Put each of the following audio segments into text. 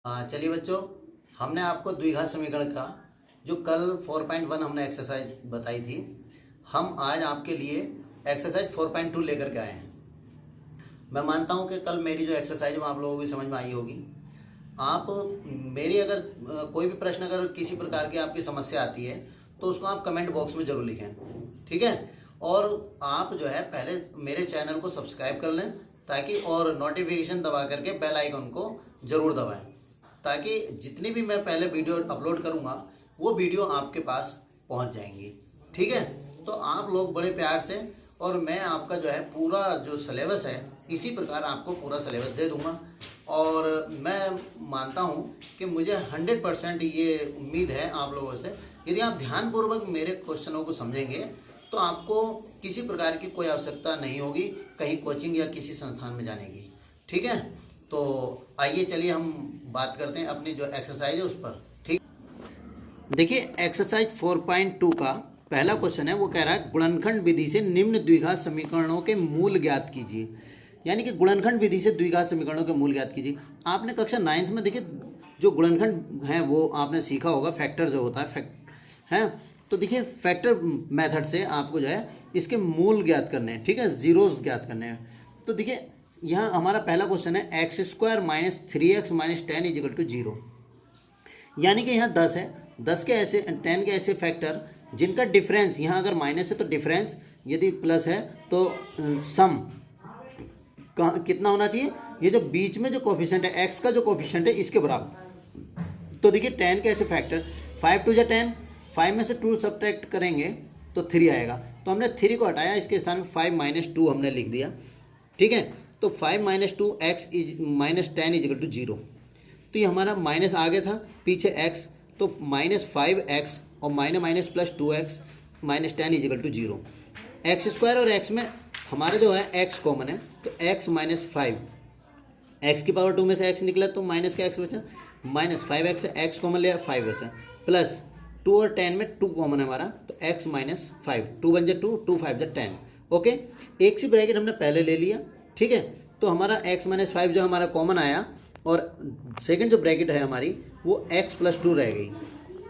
चलिए बच्चों, हमने आपको द्विघात समीकरण का जो कल 4.1 हमने एक्सरसाइज बताई थी, हम आज आपके लिए एक्सरसाइज 4.2 लेकर के आए हैं। मैं मानता हूं कि कल मेरी जो एक्सरसाइज वो आप लोगों की समझ में आई होगी। आप मेरी अगर कोई भी प्रश्न, अगर किसी प्रकार की आपकी समस्या आती है तो उसको आप कमेंट बॉक्स में ज़रूर लिखें, ठीक है। और आप जो है पहले मेरे चैनल को सब्सक्राइब कर लें ताकि, और नोटिफिकेशन दबा करके बेल आइकन को ज़रूर दबाएं ताकि जितनी भी मैं पहले वीडियो अपलोड करूंगा वो वीडियो आपके पास पहुंच जाएंगी, ठीक है। तो आप लोग बड़े प्यार से, और मैं आपका जो है पूरा जो सिलेबस है इसी प्रकार आपको पूरा सिलेबस दे दूंगा। और मैं मानता हूं कि मुझे 100% ये उम्मीद है आप लोगों से, यदि आप ध्यानपूर्वक मेरे क्वेश्चनों को समझेंगे तो आपको किसी प्रकार की कोई आवश्यकता नहीं होगी कहीं कोचिंग या किसी संस्थान में जाने की, ठीक है। तो आइए चलिए हम बात करते हैं अपनी जो एक्सरसाइज है उस पर, ठीक। देखिए एक्सरसाइज 4.2 का पहला क्वेश्चन है, वो कह रहा है गुणनखंड विधि से निम्न द्विघात समीकरणों के मूल ज्ञात कीजिए। यानी कि गुणनखंड विधि से द्विघात समीकरणों के मूल ज्ञात कीजिए। आपने कक्षा 9th में देखिए जो गुणनखंड है वो आपने सीखा होगा, फैक्टर जो होता है। तो देखिए फैक्टर मेथड से आपको जो है इसके मूल ज्ञात करने हैं, ठीक है, जीरोस ज्ञात करने हैं। तो देखिए यहाँ हमारा पहला क्वेश्चन है x² - 3x - 10 = 0। यानी कि यहाँ 10 है, 10 के ऐसे 10 के ऐसे फैक्टर जिनका डिफरेंस, यहाँ अगर माइनस है तो डिफरेंस, यदि प्लस है तो सम कितना होना चाहिए, ये जो बीच में जो कोफिशिएंट है x का जो कोफिशिएंट है इसके बराबर। तो देखिए 10 के ऐसे फैक्टर 5 2 10, 5 में से 2 सब्ट्रैक्ट करेंगे तो 3 आएगा। तो हमने 3 को हटाया, इसके स्थान में 5 - 2 हमने लिख दिया, ठीक है। तो 5 - 2 x - 10 = 0। तो ये हमारा माइनस आगे था, पीछे x, तो -5x और माइनस प्लस 2x - 10 = 0। x² और x में हमारे जो है x कॉमन है, तो x - 5, x की पावर 2 में से x निकला तो माइनस का x बचा, -5x से x कॉमन लिया 5 बचा, प्लस 2 और 10 में 2 कॉमन है हमारा, तो x - 5, 2 बन जाए 2, 2 5 जा 10, ओके। एक सी ब्रैकेट हमने पहले ले लिया, ठीक है। तो हमारा x - 5 जो हमारा कॉमन आया, और सेकंड जो ब्रैकेट है हमारी वो x + 2 रह गई।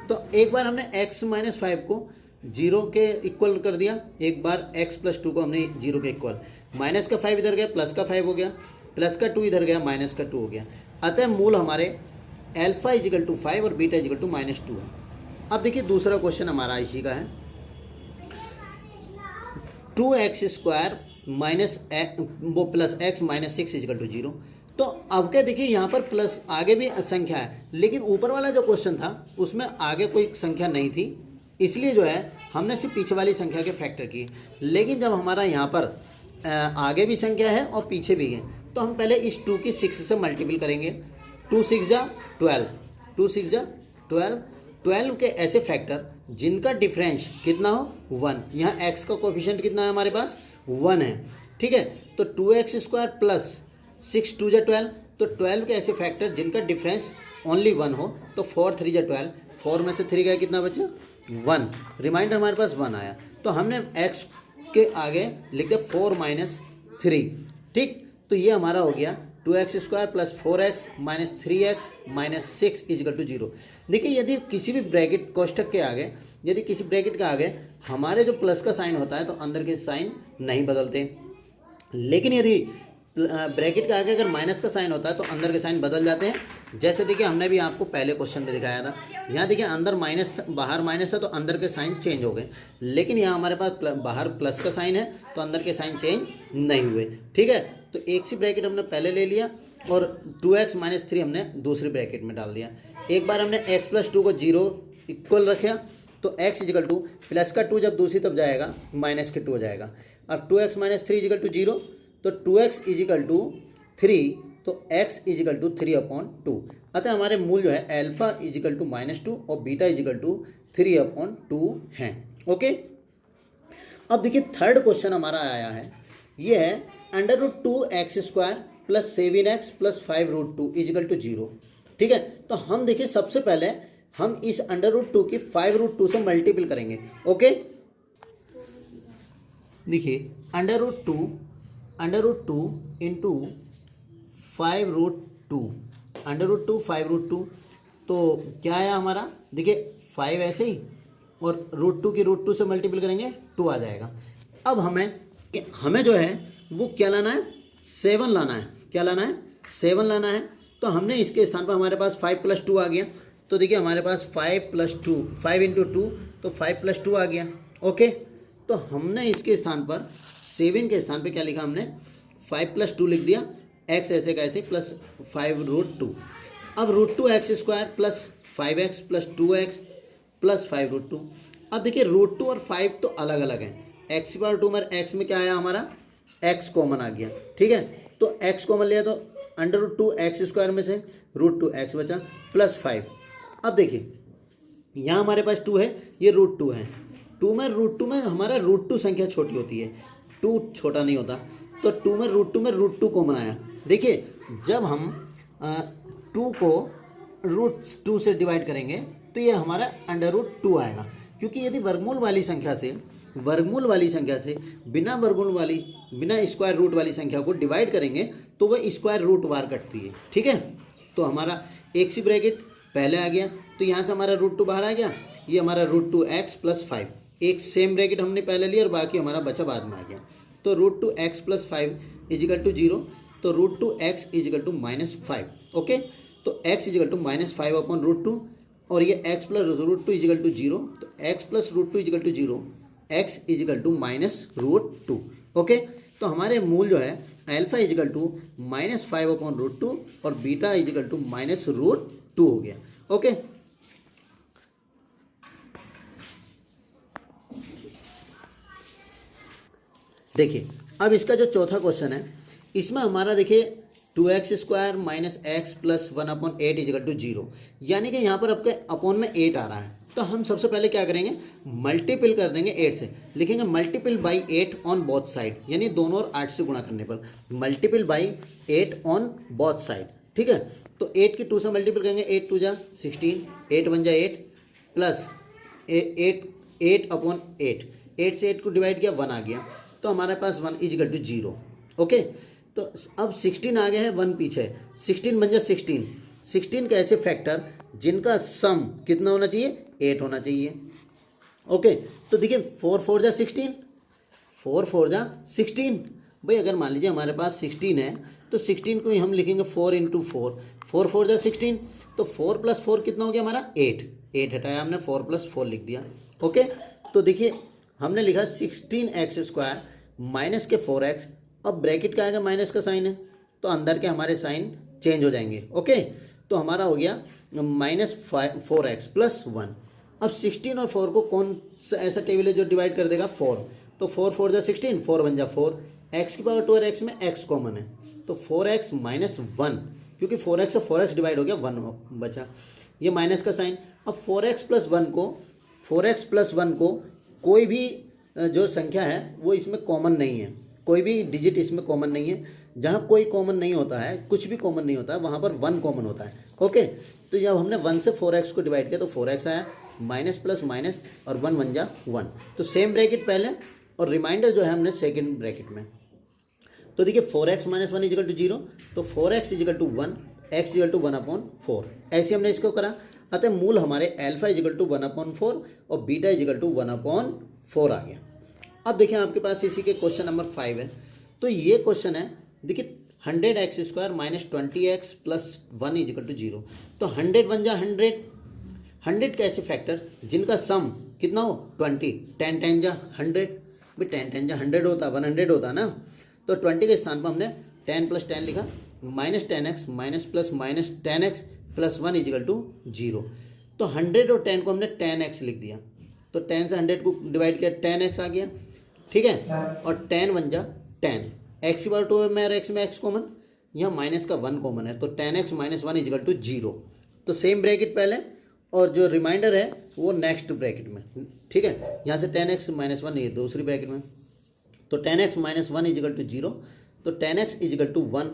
तो एक बार हमने x - 5 को 0 के इक्वल कर दिया, एक बार x + 2 को हमने 0 के इक्वल, माइनस का 5 इधर गया, प्लस का 5 हो गया, प्लस का 2 इधर गया, माइनस का 2 हो गया। अतः मूल हमारे अल्फा = 5 और बीटा = -2 है। अब देखिए दूसरा क्वेश्चन हमारा इसी का है, 2x² वो प्लस x - 6 = 0। तो अब क्या देखिए यहाँ पर प्लस आगे भी संख्या है, लेकिन ऊपर वाला जो क्वेश्चन था उसमें आगे कोई संख्या नहीं थी, इसलिए जो है हमने सिर्फ पीछे वाली संख्या के फैक्टर किए। लेकिन जब हमारा यहाँ पर आगे भी संख्या है और पीछे भी है, तो हम पहले इस 2 की 6 से मल्टीपल करेंगे। 2 6 जा 12, 2 6 जा 12, 12 के ऐसे फैक्टर जिनका डिफरेंस कितना हो 1। यहाँ x का कोफिशिएंट कितना है हमारे पास 1 है, ठीक है। तो 2x² प्लस 6 2 जा 12, तो 12 के ऐसे फैक्टर जिनका डिफरेंस ओनली 1 हो, तो 4 3 जा 12, 4 में से 3 गया, कितना बचा 1, रिमाइंडर हमारे पास 1 आया। तो हमने x के आगे लिख दिया 4 - 3, ठीक। तो ये हमारा हो गया 2x² plus 4x minus 3x - 6 = 0। देखिए यदि किसी भी ब्रैकेट कोष्ठक के आगे, यदि किसी ब्रैकेट के आगे हमारे जो प्लस का साइन होता है तो अंदर के साइन नहीं बदलते, लेकिन यदि ब्रैकेट के आगे अगर माइनस का साइन होता है तो अंदर के साइन बदल जाते हैं। जैसे देखिए हमने भी आपको पहले क्वेश्चन में दिखाया था, यहाँ देखिए अंदर माइनस था, बाहर माइनस है, तो अंदर के साइन चेंज हो गए। लेकिन यहाँ हमारे पास बाहर प्लस का साइन है तो अंदर के साइन चेंज नहीं हुए, ठीक है। तो एक सी ब्रैकेट हमने पहले ले लिया और 2x - 3 हमने दूसरी ब्रैकेट में डाल दिया। एक बार हमने x + 2 को 0 इक्वल रखा, तो x = प्लस का 2 जब दूसरी तब जाएगा माइनस के 2 हो जाएगा। अब 2x - 3 = 0, तो 2x = 3, तो x = 3/2। अतः हमारे मूल जो है अल्फा = -2 और बीटा = 3/2 हैं, ओके। अब देखिए थर्ड क्वेश्चन हमारा आया है, ये है √2x² + 7x + 5√2 = 0, ठीक है। तो हम देखिए सबसे पहले हम इस √2 की 5√2 से मल्टीपल करेंगे, ओके। देखिए √2 × 5√2 √2 5√2, तो क्या आया हमारा, देखिए 5 ऐसे ही, और √2 की √2 से मल्टीपल करेंगे 2 आ जाएगा। अब हमें जो है वो क्या लाना है, 7 लाना है। क्या लाना है, 7 लाना है। तो हमने इसके स्थान पर हमारे पास 5 + 2 आ गया। तो देखिए हमारे पास 5 + 2, 5 × 2 तो 5 + 2 आ गया। ओके, तो हमने इसके स्थान पर 7 के स्थान पे क्या लिखा, हमने 5 + 2 लिख दिया, x ऐसे का ऐसे प्लस 5√2। अब √2x² plus 5x plus 2x plus 5√2। अब देखिए √2 और 5 तो अलग अलग हैं। x² में x में क्या आया हमारा, x कॉमन आ गया। ठीक है, तो x कॉमन लिया तो √2x² में से √2x बचा प्लस 5। अब देखिए यहाँ हमारे पास 2 है, ये √2 है। √2 में हमारा √2 संख्या छोटी होती है, 2 छोटा नहीं होता। तो √2 में √2 कॉमन आया। देखिए जब हम 2 को √2 से डिवाइड करेंगे तो ये हमारा √2 आएगा, क्योंकि यदि वर्गमूल वाली संख्या से बिना स्क्वायर रूट वाली संख्या को डिवाइड करेंगे तो वह स्क्वायर रूट वार कटती है। ठीक है, तो हमारा एक सी ब्रैकेट पहले आ गया, तो यहाँ से हमारा √2 बाहर आ गया, ये हमारा √2x प्लस 5, एक सेम ब्रैकेट हमने पहले लिया और बाकी हमारा बचा बाद में आ गया। तो √2x प्लस 5 = 0, तो √2x = -5। ओके, तो x = -5/√2, और ये x प्लस √2 = 0, तो x प्लस √2 = 0, x = -√2। ओके, तो हमारे मूल जो है अल्फा = -5/√2 और बीटा = -√2 हो गया। ओके, देखिए अब इसका जो चौथा क्वेश्चन है, इसमें हमारा देखिए 2x² - x + 1/8 = 0, यानी कि यहाँ पर आपके अपॉन में 8 आ रहा है। तो हम सबसे पहले क्या करेंगे, मल्टीपल कर देंगे 8 से, लिखेंगे multiple by 8 on both side, यानी दोनों और 8 से गुणा करने पर multiple by 8 on both side. ठीक है, तो 8 की 2 से मल्टीपल करेंगे, 8 × 2 = 16, 8 × 1 = 8 प्लस 8/8, 8 से 8 को डिवाइड किया 1 आ गया, तो हमारे पास 1 = 0। ओके, तो अब 16 आ गया है, 1 पीछे है, 16 बन जाए 16 का ऐसे फैक्टर जिनका सम कितना होना चाहिए, 8 होना चाहिए। ओके, तो देखिए 4 × 4 = 16, 4 × 4 = 16। भाई अगर मान लीजिए हमारे पास 16 है तो 16 को ही हम लिखेंगे 4 × 4, 4 × 4 = 16, तो 4 + 4 कितना हो गया हमारा 8 हटाया हमने, 4 + 4 लिख दिया। ओके, तो देखिए हमने लिखा 16x² माइनस के 4x, अब ब्रैकेट का आएगा माइनस का साइन है, तो अंदर के हमारे साइन चेंज हो जाएंगे। ओके, तो हमारा हो गया -4x + 1। अब 16 और 4 को कौन सा ऐसा टेबल है जो डिवाइड कर देगा, 4, तो 4 × 4 = 16, 4 × 1 = 4, x² और x में x कॉमन है, तो 4x - 1, क्योंकि 4x से 4x डिवाइड हो गया, 1 बचा, ये माइनस का साइन। अब 4x + 1 को कोई भी जो संख्या है वो इसमें कॉमन नहीं है, कोई भी डिजिट इसमें कॉमन नहीं है। जहाँ कोई कॉमन नहीं होता है, कुछ भी कॉमन नहीं होता है, वहाँ पर 1 कॉमन होता है। ओके, तो जब हमने 1 से 4x को डिवाइड किया तो 4x आया, माइनस प्लस माइनस और 1 × 1 = 1, तो सेम ब्रैकेट पहले और रिमाइंडर जो है हमने सेकंड ब्रैकेट में। तो देखिए 4x - 1 = 0, तो 4x = 1, x = 1/4, ऐसे हमने इसको करा। अतः मूल हमारे अल्फा = 1/4 और बीटा = 1/4 आ गया। अब देखिए आपके पास इसी के क्वेश्चन नंबर 5 है। तो ये क्वेश्चन है, देखिए 100x² - 20x + 1 = 0, तो 100 बन जा 100 का ऐसे फैक्टर जिनका सम कितना हो 20, 10 × 10 = 100, भाई 10 × 10 = 100 होता, 100 होता ना, तो 20 के स्थान पर हमने 10 + 10 लिखा, -10x - 10x + 1 = 0, तो 100 और 10 को हमने 10x लिख दिया, तो 10 से 100 को डिवाइड किया 10x आ गया। ठीक है, और 10 × 1 = 10, x² में और x में x कॉमन, यहाँ माइनस का 1 कॉमन है, तो 10x - 1 = 0, तो सेम ब्रैकेट पहले और जो रिमाइंडर है वो नेक्स्ट ब्रैकेट में। ठीक है, यहाँ से 10x - 1 ये दूसरी ब्रैकेट में, तो 10x - 1 = 0, तो 10x = 1,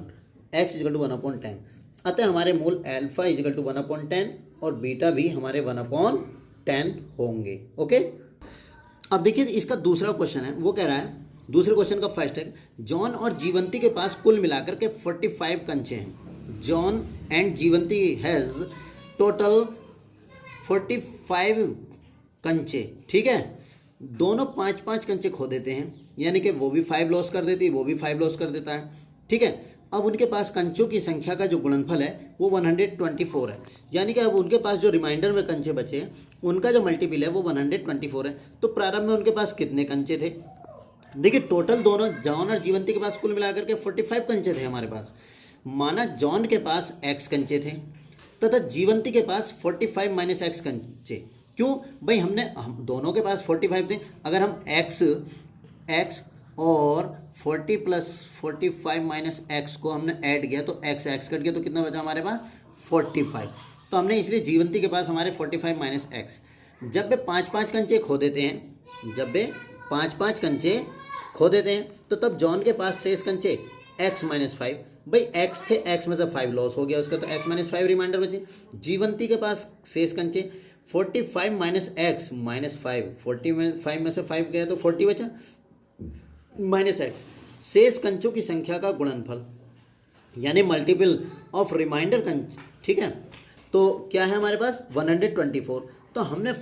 x = 1/10। अतः हमारे मूल अल्फा = 1/10 और बीटा भी हमारे 1/10 होंगे। ओके, अब देखिए इसका दूसरा क्वेश्चन है, वो कह रहा है, दूसरे क्वेश्चन का फर्स्ट है, जॉन और जीवंती के पास कुल मिलाकर के 45 कंचे हैं। जॉन एंड जीवंती हैज़ टोटल 45 कंचे, ठीक है। दोनों 5-5 कंचे खो देते हैं, यानी कि वो भी 5 लॉस कर देती है, वो भी 5 लॉस कर देता है, ठीक है। अब उनके पास कंचों की संख्या का जो गुणनफल है वो 124 है, यानी कि अब उनके पास जो रिमाइंडर में कंचे बचे हैं उनका जो मल्टीपल है वो 124 है। तो प्रारंभ में उनके पास कितने कंचे थे? देखिए टोटल दोनों जॉन और जीवंती के पास कुल मिलाकर के 45 कंचे थे हमारे पास। माना जॉन के पास x कंचे थे तथा जीवंती के पास 45 माइनस एक्स कंचे। क्यों भाई? हम दोनों के पास 45 थे, अगर हम x और 40 प्लस 45 माइनस एक्स को हमने ऐड किया तो x कट गया तो कितना बचा हमारे पास? 45। तो हमने इसलिए जीवंती के पास हमारे 45 माइनस एक्स। जब वे 5-5 कंचे खो देते हैं, जब वे 5-5 कंचे खो देते हैं तो तब जॉन के पास शेष कंचे x माइनस 5। भाई x थे, x में से 5 लॉस हो गया उसका, तो x माइनस 5 रिमाइंडर बचे। जीवंती के पास शेष कंचे 45 माइनस एक्स माइनस 5, 45 में से 5 गया तो 40 बचा माइनस एक्स। शेष कंचों की संख्या का गुणनफल यानी मल्टीपल ऑफ रिमाइंडर कंच, ठीक है। तो क्या है हमारे पास? 124। तो हमने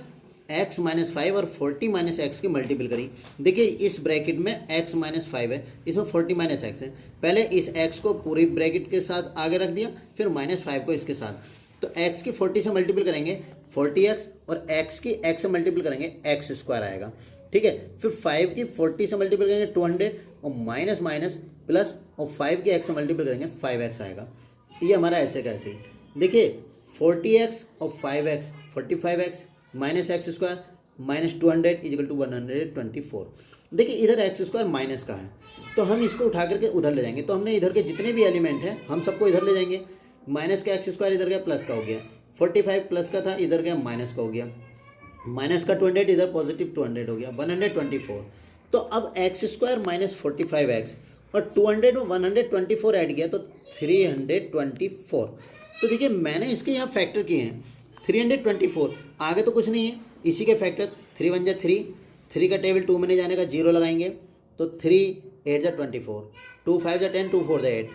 x माइनस 5 और 40 माइनस एक्स की मल्टीपल करी। देखिए इस ब्रैकेट में x माइनस 5 है, इसमें 40 माइनस एक्स है। पहले इस x को पूरी ब्रैकेट के साथ आगे रख दिया, फिर माइनस 5 को इसके साथ। तो x की 40 से मल्टीपल करेंगे 40x और x की x से मल्टीपल करेंगे x स्क्वायर आएगा, ठीक है। फिर 5 की 40 से मल्टीपल करेंगे 200 और माइनस माइनस प्लस और 5 की x से मल्टीपल करेंगे 5x आएगा। ये हमारा ऐसे का ऐसे ही। देखिए 40x और 5x 45x minus x square minus 200 equal to 124। देखिए इधर एक्स स्क्वायर माइनस का है तो हम इसको उठा करके उधर ले जाएंगे। तो हमने इधर के जितने भी एलिमेंट हैं हम सबको इधर ले जाएंगे। माइनस का एक्स स्क्वायर इधर गया प्लस का हो गया, 45 प्लस का था इधर गया माइनस का हो गया, माइनस का 200 इधर पॉजिटिव 200 हो गया 124। तो अब एक्स स्क्वायर माइनस 45x और 200 में 124 ऐड किया तो 324। तो देखिए मैंने इसके यहाँ फैक्टर किए हैं 324, आगे तो कुछ नहीं है, इसी के फैक्टर 3 1 जा 3, 3 का टेबल 2 में नहीं जाने का 0 लगाएंगे तो 3 8 जा 24, 2 5 जा 10, 2 4 जा 8,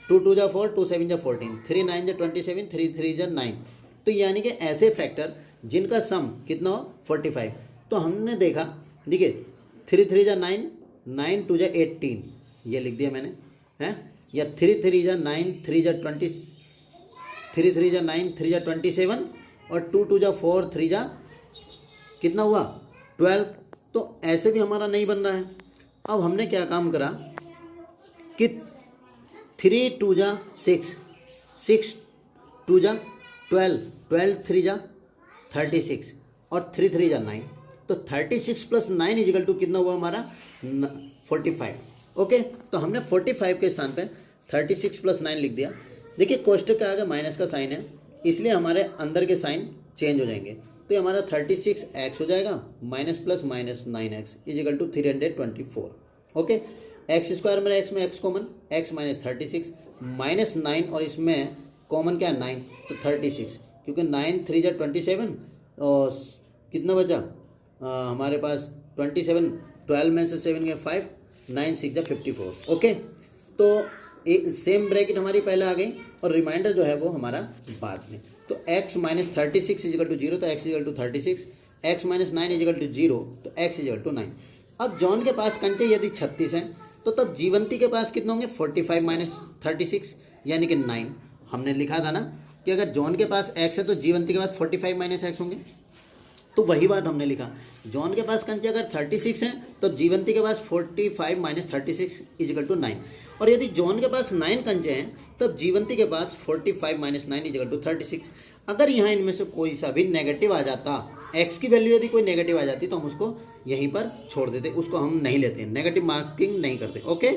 2 2 जा 4, 2 7 जा 14, 3 9 जा 27, 3 3 जा 9। तो यानी कि ऐसे फैक्टर जिनका सम कितना हो 45। तो हमने देखा, देखिए 3 3 जा 9, 9 2 जा 18, ये लिख दिया मैंने हैं, या 3 3 जा 9, 3 जा 20, 3 3 जा 9, 3 जा 27 और 2 2 जा 4, 3 जा कितना हुआ 12। तो ऐसे भी हमारा नहीं बन रहा है। अब हमने क्या काम करा कि 3 2 जा 6, 6 2 जा 12, 12 3 जा 36 और 3 3 जा 9। तो 36 प्लस 9 इजिकल टू कितना हुआ हमारा 45। ओके, तो हमने 45 के स्थान पे 36 प्लस 9 लिख दिया। देखिए कोष्टक के आगे माइनस का साइन है इसलिए हमारे अंदर के साइन चेंज हो जाएंगे। तो ये हमारा 36x हो जाएगा minus plus minus 9x equal to 324। Okay, x square में एक्स में एक्स कॉमन, x माइनस 36 माइनस 9 और इसमें कॉमन क्या है 9, तो 36 क्योंकि 9 3 जा 27 और कितना बचा हमारे पास 27, 12 में से 7 गए 5, 9 6 जा 54। ओके, तो सेम ब्रैकेट हमारी पहले आ गई और रिमाइंडर जो है वो हमारा बाद में। तो x माइनस 36 इजिकल टू 0 तो x equal to 36, x minus 9 equal to 0 तो x इजिकल टू 9। अब जॉन के पास कंचे यदि 36 हैं तो तब जीवंती के पास कितने होंगे 45 माइनस 36 यानी कि 9। हमने लिखा था ना कि अगर जॉन के पास x है तो जीवंती के पास 45 माइनस एक्स होंगे, तो वही बात हमने लिखा। जॉन के पास कंचे अगर 36 हैं तो जीवंती के पास 45 माइनस 36 इजिकल टू 9, और यदि जॉन के पास 9 कंचे हैं तब जीवंती के पास 45 माइनस 9 इजिकल टू 36। अगर यहाँ इनमें से कोई सा भी नेगेटिव आ जाता, x की वैल्यू यदि कोई नेगेटिव आ जाती तो हम उसको यहीं पर छोड़ देते, उसको हम नहीं लेते, नेगेटिव मार्किंग नहीं करते। ओके,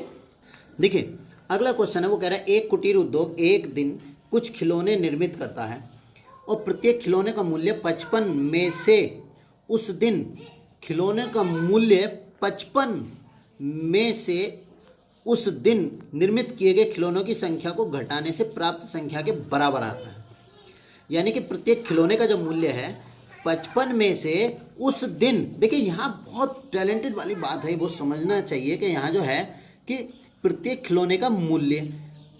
देखिए अगला क्वेश्चन है वो कह रहा है एक कुटीर उद्योग एक दिन कुछ खिलौने निर्मित करता है और प्रत्येक खिलौने का मूल्य 55 में से उस दिन खिलौने का मूल्य 55 में से उस दिन निर्मित किए गए खिलौनों की संख्या को घटाने से प्राप्त संख्या के बराबर आता है। यानी कि प्रत्येक खिलौने का जो मूल्य है 55 में से उस दिन, देखिए यहाँ बहुत टैलेंटेड वाली बात है, वो समझना चाहिए कि यहाँ जो है कि प्रत्येक खिलौने का मूल्य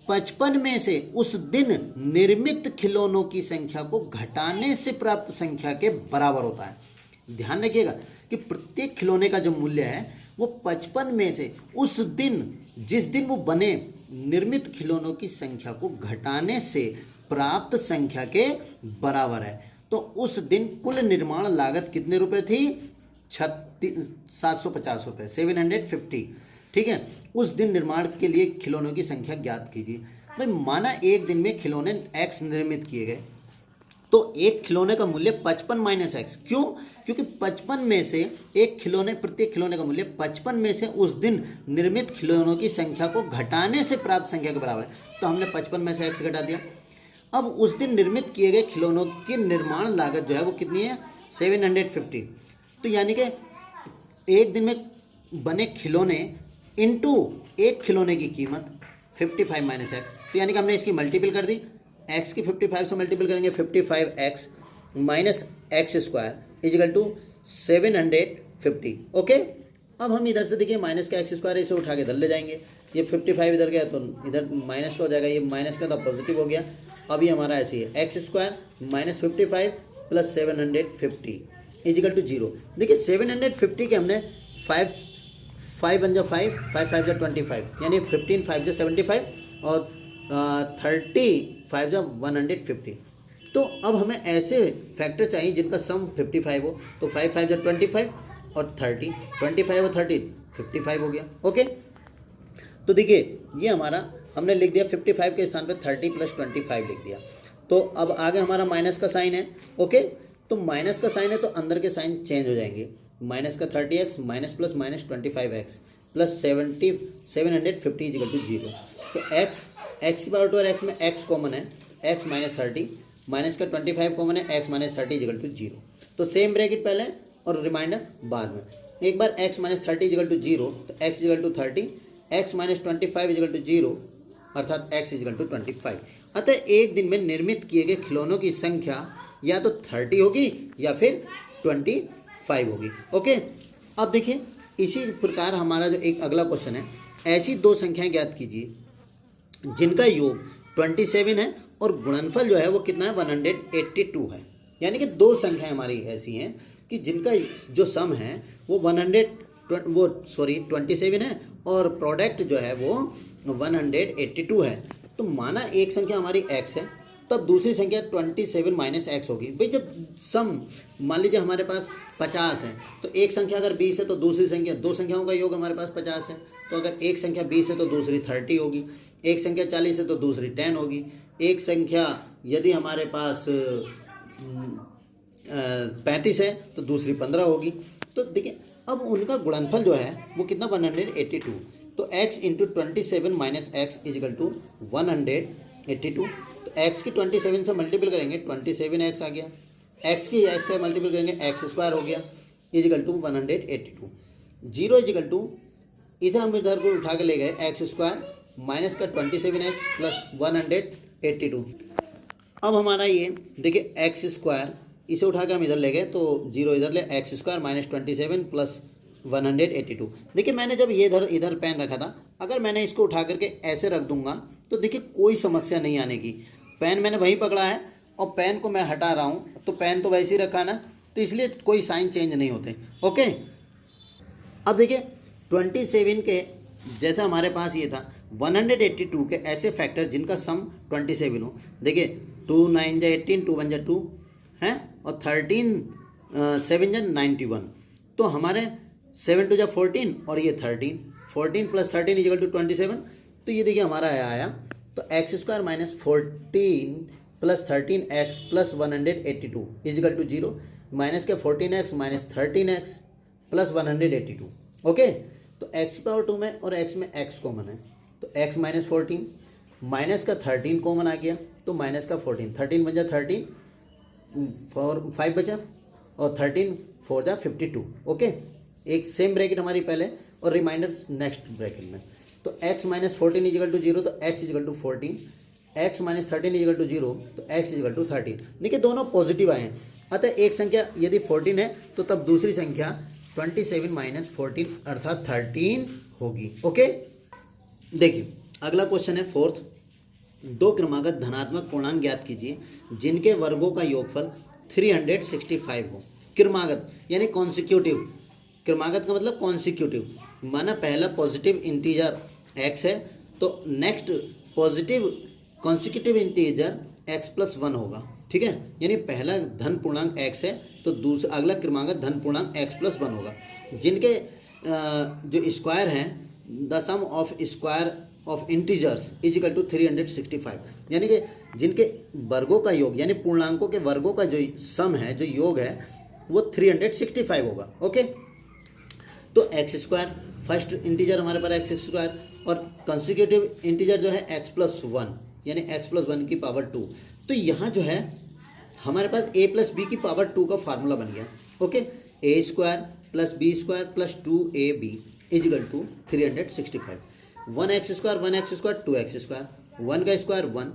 55 में से उस दिन निर्मित खिलौनों की संख्या को घटाने से प्राप्त संख्या के बराबर होता है। ध्यान रखिएगा कि प्रत्येक खिलौने का जो मूल्य है वो 55 में से उस दिन, जिस दिन वो बने, निर्मित खिलौनों की संख्या को घटाने से प्राप्त संख्या के बराबर है। तो उस दिन कुल निर्माण लागत कितने रुपए थी? 750 रुपये, 750। ठीक है, उस दिन निर्माण के लिए खिलौनों की संख्या ज्ञात कीजिए। भाई माना एक दिन में खिलौने x निर्मित किए गए, तो एक खिलौने का मूल्य 55 माइनस एक्स। क्यों? क्योंकि 55 में से एक खिलौने, प्रत्येक खिलौने का मूल्य 55 में से उस दिन निर्मित खिलौनों की संख्या को घटाने से प्राप्त संख्या के बराबर है। तो हमने 55 में से x घटा दिया। अब उस दिन निर्मित किए गए खिलौनों की निर्माण लागत जो है वो कितनी है? 750। तो यानी कि एक दिन में बने खिलौने इंटू एक खिलौने की कीमत 55 माइनस एक्स। तो यानी कि हमने इसकी मल्टीपल कर दी, x की 55 से मल्टीपल करेंगे, 55x minus x square equal to 750। Okay, अब हम इधर से देखिए माइनस का एक्स स्क्वायर इसे उठा के इधर ले जाएंगे। ये 55 इधर गया तो इधर माइनस का हो जाएगा, ये माइनस का तो पॉजिटिव हो गया। अभी हमारा ऐसे ही है, x square minus 55 plus 750 equal to 0। देखिए 750 के हमने 5 वन जा 5, 5 जा 25, यानी 15 5 जा 75 और 30 5 जा 150। तो अब हमें ऐसे फैक्टर चाहिए जिनका सम 55 हो। तो 5 5 जा 25 और 30, 25 और 30 55 हो गया। ओके, तो देखिए ये हमारा हमने लिख दिया 55 के स्थान पे 30 प्लस 25 लिख दिया। तो अब आगे हमारा माइनस का साइन है। ओके, तो माइनस का साइन है तो अंदर के साइन चेंज हो जाएंगे। माइनस का 30x minus plus minus 25x plus 750 equal to 0। तो x की पावर 2 और x में x कॉमन है, x माइनस 30 माइनस का 25 कॉमन है, x माइनस 30 इजिकल टू 0। तो सेम ब्रैकेट पहले और रिमाइंडर बाद में। एक बार x माइनस 30 इजिकल टू 0 तो x equal to 30, x minus 25 equal to 0 अर्थात x इजिकल टू 25। अतः एक दिन में निर्मित किए गए खिलौनों की संख्या या तो 30 होगी या फिर 25 होगी। ओके, अब देखिए इसी प्रकार हमारा जो एक अगला क्वेश्चन है, ऐसी दो संख्याएं ज्ञात कीजिए जिनका योग 27 है और गुणनफल जो है वो कितना है? 182 है। यानी कि दो संख्याएं हमारी ऐसी हैं कि जिनका जो सम है वो 27 है और प्रोडक्ट जो है वो 182 है। तो माना एक संख्या हमारी x है, तब दूसरी संख्या 27 माइनस एक्स होगी। भाई जब सम मान लीजिए हमारे पास 50 है, तो एक संख्या अगर 20 है तो दूसरी संख्या, दो संख्याओं का योग हमारे पास 50 है। तो अगर एक संख्या 20 है तो दूसरी 30 होगी, एक संख्या 40 है तो दूसरी 10 होगी, एक संख्या यदि हमारे पास 35 है तो दूसरी 15 होगी। तो देखिए अब उनका गुणनफल जो है वो कितना? 182। तो x into 27 minus x equal to 182। तो x की 27 से मल्टीपल करेंगे 27x आ गया, x की x से मल्टीपल करेंगे एक्स स्क्वायर हो गया इजिकल टू 182। 0 इजिकल टू इसे हम इधर को उठा के ले गए एक्स स्क्वायर माइनस का 27x प्लस 182। अब हमारा ये देखिए एक्स स्क्वायर इसे उठा के हम इधर ले गए तो 0 इधर ले, एक्स स्क्वायर माइनस 27 प्लस 182। देखिए मैंने जब ये इधर पेन रखा था, अगर मैंने इसको उठा करके ऐसे रख दूंगा तो देखिए कोई समस्या नहीं आने की। पेन मैंने वहीं पकड़ा है और पेन को मैं हटा रहा हूँ तो पेन तो वैसे ही रखा ना, तो इसलिए कोई साइन चेंज नहीं होते। ओके, अब देखिए 27 के जैसा हमारे पास ये था 182 के ऐसे फैक्टर जिनका सम 27 हो। देखिए 2 9 जा 18, 2 1 जा 2 हैं और 13 7 जा 91। तो हमारे 7 2 जा 14 और ये 14 प्लस 13 इजिकल टू 27। तो ये देखिए हमारा आया तो x square minus 14 plus 13x plus 182 equal to 0 minus के 14x minus 13x plus 182। Okay, तो x पावर 2 में और x में x कॉमन है तो x माइनस 14 माइनस का 13 कॉमन आ गया तो माइनस का 14, 13 बन जा 13, 5 बचा और 13 4 जा 52। ओके, एक सेम ब्रैकेट हमारी पहले और रिमाइंडर नेक्स्ट ब्रैकेट में। तो x माइनस 14 इजिकल टू 0 तो x equal to 14, x minus 13 equal to 0 तो x इजिकल टू 13। देखिए दोनों पॉजिटिव आए हैं, अतः एक संख्या यदि 14 है तो तब दूसरी संख्या 27 माइनस 14 अर्थात 13 होगी। ओके, देखिए अगला क्वेश्चन है फोर्थ। दो क्रमागत धनात्मक पूर्णांक ज्ञात कीजिए जिनके वर्गों का योगफल 365 हो। क्रमागत यानी कॉन्सिक्यूटिव, क्रमागत का मतलब कॉन्सिक्यूटिव, माना पहला पॉजिटिव इंटीजर x है तो next positive consecutive integer x+1 होगा। ठीक है, यानी पहला धन पूर्णांक x है तो दूसरा अगला क्रमागत धन पूर्णांक x+1 होगा, जिनके जो स्क्वायर हैं the sum of square of integers is equal to 365, यानी कि जिनके वर्गों का योग यानी पूर्णांकों के वर्गों का जो सम है, जो योग है वो 365 होगा। ओके, तो एक्स स्क्वायर फर्स्ट इंटीजर हमारे पास एक्स स्क्वायर और कंसिक्यूटिव इंटीजर जो है x+1 यानी x+1 की पावर 2। तो यहाँ जो है हमारे पास a+b की पावर 2 का फार्मूला बन गया। Okay, a² + b² + 2ab is equal to 365। 1x² 2x², 1 का स्क्वायर 1,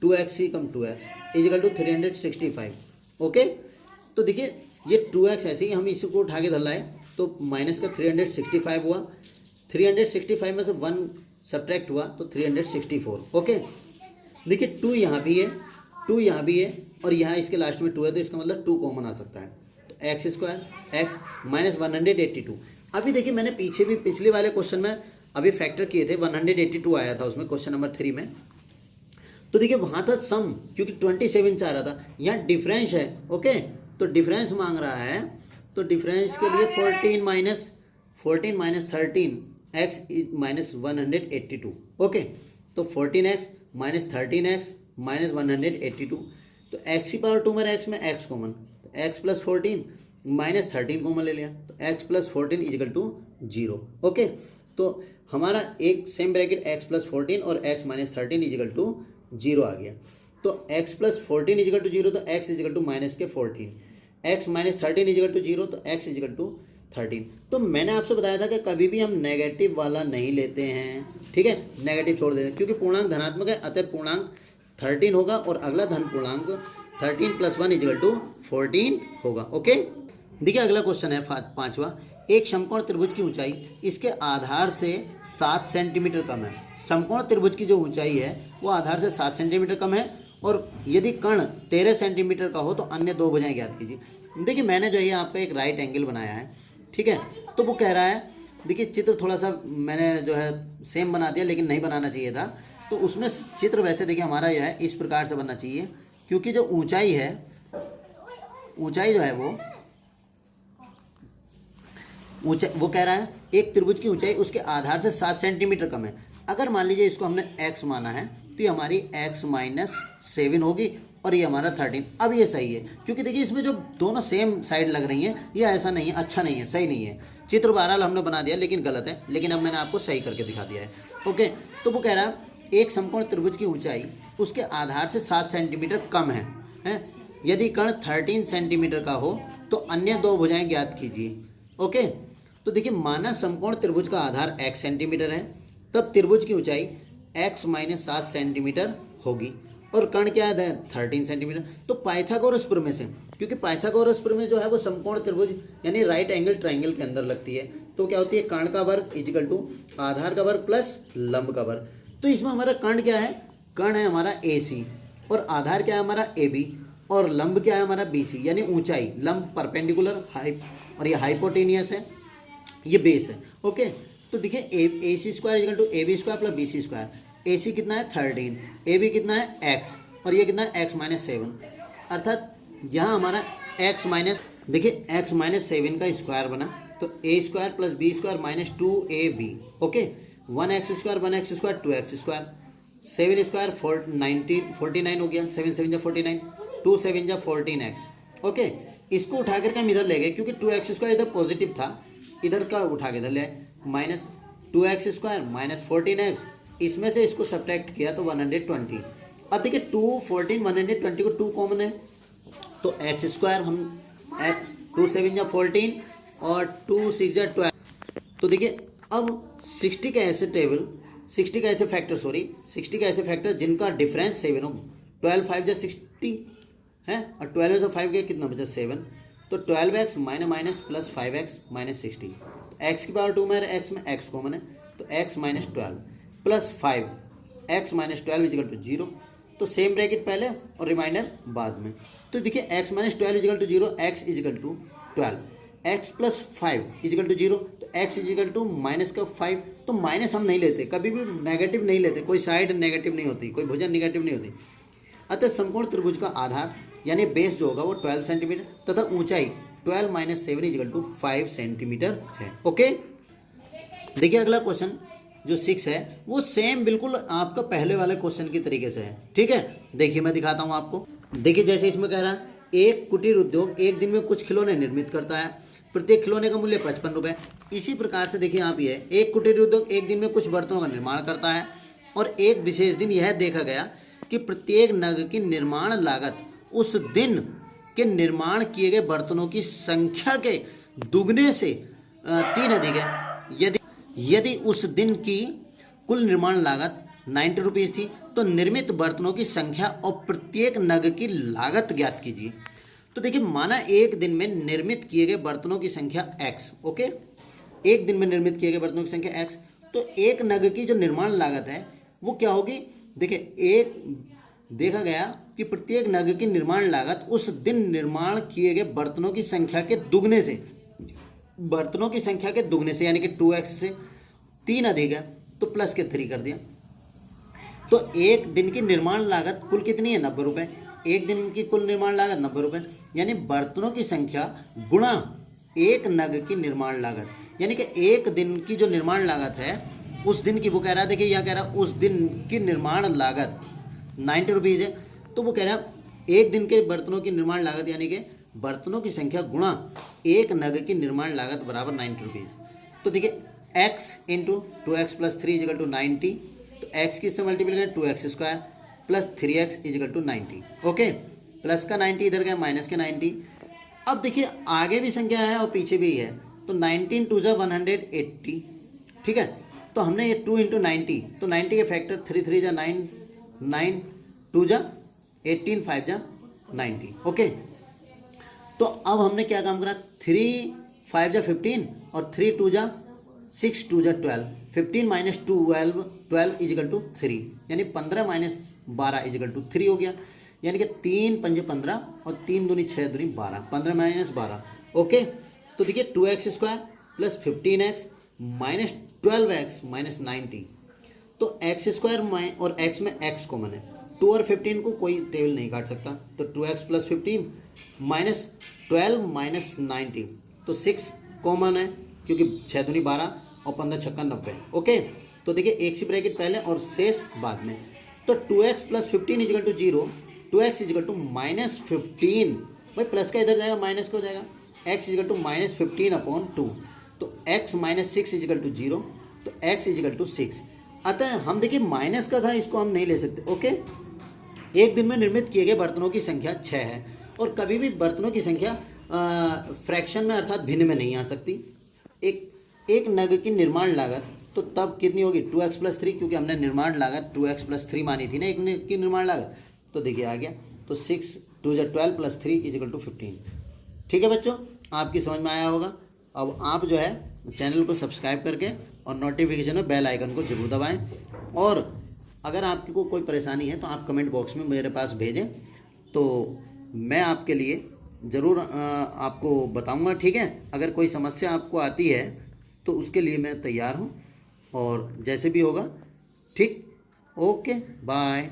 2x ही कम 2x इजिकल टू 365। ओके, तो देखिए ये 2x ऐसे ही हम इसी को उठा के धर लाए तो माइनस का 365 हुआ, 365 में से 1 सब्ट्रैक्ट हुआ तो 364। ओके, देखिए 2 यहाँ भी है, 2 यहाँ भी है और यहाँ इसके लास्ट में 2 है तो इसका मतलब 2 कॉमन आ सकता है। तो x² x माइनस 182। अभी देखिए मैंने पीछे भी पिछले वाले क्वेश्चन में अभी फैक्टर किए थे, 182 आया था उसमें क्वेश्चन नंबर 3 में। तो देखिए वहाँ था सम क्योंकि 27 चाह रहा था, यहाँ डिफरेंस है। ओके, तो डिफरेंस मांग रहा है तो डिफरेंस के लिए 14 माइनस 13 x माइनस 182। ओके, तो 14x माइनस 13x माइनस 182, तो x की पावर 2 मेरा x में x कॉमन, तो x + 14 माइनस 13 कॉमन ले लिया तो x + 14 इजिकल टू 0। ओके, तो हमारा एक सेम ब्रैकेट x + 14 और x माइनस 13 इजिकल टू 0 आ गया। तो x + 14 इजिकल टू 0 तो x इजिकल टू माइनस के 14, x माइनस 13 इजिकल टू 0 तो x इजिकल टू 13। तो मैंने आपसे बताया था कि कभी भी हम नेगेटिव वाला नहीं लेते हैं। ठीक है, नेगेटिव छोड़ देते हैं क्योंकि पूर्णांक धनात्मक है, अतः पूर्णांक 13 होगा और अगला धन पूर्णांक 13 + 1 इजिकल टू 14 होगा। ओके, देखिए अगला क्वेश्चन है 5वां। एक समकोण त्रिभुज की ऊंचाई इसके आधार से 7 सेंटीमीटर कम है। समकोण त्रिभुज की जो ऊंचाई है वो आधार से 7 सेंटीमीटर कम है और यदि कर्ण 13 सेंटीमीटर का हो तो अन्य दो भुजाएं ज्ञात कीजिए। देखिए मैंने जो है आपका एक राइट एंगल बनाया है। ठीक है, तो वो कह रहा है, देखिए चित्र थोड़ा सा मैंने जो है सेम बना दिया लेकिन नहीं बनाना चाहिए था। तो उसमें चित्र वैसे देखिए हमारा यह है इस प्रकार से बनना चाहिए क्योंकि जो ऊंचाई है, ऊंचाई जो है वो कह रहा है एक त्रिभुज की ऊंचाई उसके आधार से 7 सेंटीमीटर कम है। अगर मान लीजिए इसको हमने x माना है तो ये हमारी x माइनस 7 होगी और ये हमारा 13। अब ये सही है क्योंकि देखिए इसमें जो दोनों सेम साइड लग रही हैं ये ऐसा नहीं है, अच्छा नहीं है, सही नहीं है। चित्र बहरहाल हमने बना दिया लेकिन गलत है, लेकिन अब मैंने आपको सही करके दिखा दिया है। ओके, तो वो कह रहा है एक समकोण त्रिभुज की ऊंचाई उसके आधार से 7 सेंटीमीटर कम है? यदि कर्ण 13 सेंटीमीटर का हो तो अन्य दो भुजाएं ज्ञात कीजिए। ओके, तो देखिए माना समकोण त्रिभुज का आधार x सेंटीमीटर है तब त्रिभुज की ऊंचाई x माइनस 7 सेंटीमीटर होगी और कर्ण क्या है 13 सेंटीमीटर। तो पाइथागोरस प्रमेय से, क्योंकि पाइथागोरस प्रमेय जो है वो समकोण त्रिभुज यानी राइट एंगल ट्राइंगल के अंदर लगती है, तो क्या होती है कर्ण का वर्ग इजिकल टू आधार का वर्ग प्लस लंब का वर्ग। तो इसमें हमारा कर्ण क्या है, कर्ण है हमारा AC और आधार क्या है हमारा AB और लंब क्या है हमारा BC यानी ऊंचाई, लंब परपेंडिकुलर और ये हाइपोटेनियस है, ये बेस है। ओके, तो देखिए AC² is equal to AB² + BC²। AC कितना है 13, AB कितना है x और ये कितना है x माइनस 7, अर्थात यहाँ हमारा x माइनस, देखिए x माइनस 7 का स्क्वायर बना तो A² + B² minus 2AB। Okay, 1x² 1x² 2x², 7² 49 हो गया, 7 7 49, 2 7 14x। ओके, इसको उठा करके हम इधर ले गए क्योंकि 2x² इधर पॉजिटिव था, इधर का उठा के इधर ले माइनस 2x² माइनस 14x, इसमें से इसको सब्ट्रैक्ट किया तो 120। अब देखिए 2 14 120 को 2 कॉमन है तो x² हम 2 7 14 और 2 6 12। तो देखिए अब 60 का ऐसे फैक्टर जिनका डिफरेंस 7 हो, 12 5 जा 60 है और 12 से 5 गया कितना बचा 7, तो 12x minus plus 5x minus 60, तो x की पावर 2 में x में x कॉमन है तो x minus 12 plus 5 x minus 12 equal to 0। तो सेम ब्रैकेट पहले और रिमाइंडर बाद में। तो देखिए x minus 12 equal to 0, x equal to 12, x plus 5 equal to 0, तो x इजिकल टू माइनस का 5। तो माइनस हम नहीं लेते, कभी भी नेगेटिव नहीं लेते, कोई साइड नेगेटिव नहीं होती, कोई भुजा नेगेटिव नहीं होती। अतः समकोण त्रिभुज का आधार यानी बेस जो होगा वो 12 सेंटीमीटर तथा ऊंचाई 12 माइनस 7 इजिकल टू 5 सेंटीमीटर है। ओके, देखिए अगला क्वेश्चन जो 6 है वो सेम बिल्कुल आपका पहले वाले क्वेश्चन की तरीके से है। ठीक है, देखिए मैं दिखाता हूँ आपको। देखिए जैसे इसमें कह रहा है एक कुटीर उद्योग एक दिन में कुछ खिलौने निर्मित करता है, प्रत्येक खिलौने का मूल्य 55 रुपये। इसी प्रकार से देखिए आप ये एक कुटीर उद्योग एक दिन में कुछ बर्तनों का निर्माण करता है और एक विशेष दिन यह देखा गया कि प्रत्येक नग की निर्माण लागत उस दिन के निर्माण किए गए बर्तनों की संख्या के दुगने से 3 अधिक है। यदि उस दिन की कुल निर्माण लागत 90 रुपीज़ थी तो निर्मित बर्तनों की संख्या और प्रत्येक नग की लागत ज्ञात कीजिए। तो देखिए माना एक दिन में निर्मित किए गए बर्तनों की संख्या x। ओके, एक दिन में निर्मित किए गए बर्तनों की संख्या x, तो एक नग की जो निर्माण लागत है वो क्या होगी। देखिए एक देखा गया कि प्रत्येक नग की निर्माण लागत उस दिन निर्माण किए गए बर्तनों की संख्या के दुगने से, बर्तनों की संख्या के दुगने से यानी कि 2x से 3 अधिक है तो प्लस के 3 कर दिया। तो एक दिन की निर्माण लागत कुल कितनी है 90 रुपये, एक दिन की कुल निर्माण लागत 90 रुपये, यानी बर्तनों की संख्या गुणा एक नग की निर्माण लागत, यानी कि एक दिन की जो निर्माण लागत है उस दिन की, वो कह रहा है देखिए यहाँ कह रहा है उस दिन की निर्माण लागत 90 रुपीज़ है, तो वो कह रहा है एक दिन के बर्तनों की निर्माण लागत यानी कि बर्तनों की संख्या गुणा एक नग की निर्माण लागत बराबर 90 रुपीज़। तो देखिए x into 2x plus 3 equal to 90, तो x किससे मल्टीपल करें 2x square plus 3x equal to 90। Okay, plus का 90 इधर गया माइनस के 90। अब देखिए आगे भी संख्या है और पीछे भी है, तो 19 टू जा 180। ठीक है, तो हमने ये 2 इंटू 90, तो 90 के फैक्टर 3 3 जा 9, 9 2 जा 18, 5 जा 90। ओके, तो अब हमने क्या काम करा, 3 5 जा 15 और 3 2 जा 6 2 जा 12, 15 माइनस 12 12 इजिकल टू 3, यानी 15 माइनस 12 इजिकल टू 3 हो गया, यानी कि 3 पंजे 15 और 3 दूनी 6 दूनी 12, 15 माइनस 12। ओके, तो देखिए 2x square plus 15x minus 12x minus 90, तो x स्क्वायर और x में x कॉमन है, 2 और 15 को कोई टेबल नहीं काट सकता, तो 2x प्लस 15 माइनस 12 माइनस 90, तो 6 कॉमन है क्योंकि 6 दूनी 12 और 15 छक्का 90। ओके, तो देखिए एक सी ब्रैकेट पहले और शेष बाद में, तो 2x plus 15 equal to 0, 2x equal to minus 15, भाई प्लस का इधर जाएगा माइनस का हो जाएगा, x equal to minus 15 upon 2, तो x माइनस 6 इजिकल टू 0, तो x इजिकल टू 6। अतः हम देखिए माइनस का था, इसको हम नहीं ले सकते। ओके, एक दिन में निर्मित किए गए बर्तनों की संख्या 6 है और कभी भी बर्तनों की संख्या फ्रैक्शन में अर्थात भिन्न में नहीं आ सकती। एक नग की निर्माण लागत तो तब कितनी होगी 2x प्लस 3, क्योंकि हमने निर्माण लागत 2x प्लस 3 मानी थी ना एक नग की निर्माण लागत, तो देखिए आ गया, तो 6 2 जा 12 प्लस 3 इजिकल टू 15। ठीक है बच्चों, आपकी समझ में आया होगा। अब आप जो है चैनल को सब्सक्राइब करके और नोटिफिकेशन में बेल आइकन को जरूर दबाएं, और अगर आपको कोई परेशानी है तो आप कमेंट बॉक्स में मेरे पास भेजें, तो मैं आपके लिए ज़रूर आपको बताऊंगा। ठीक है, अगर कोई समस्या आपको आती है तो उसके लिए मैं तैयार हूं, और जैसे भी होगा। ठीक, ओके, बाय।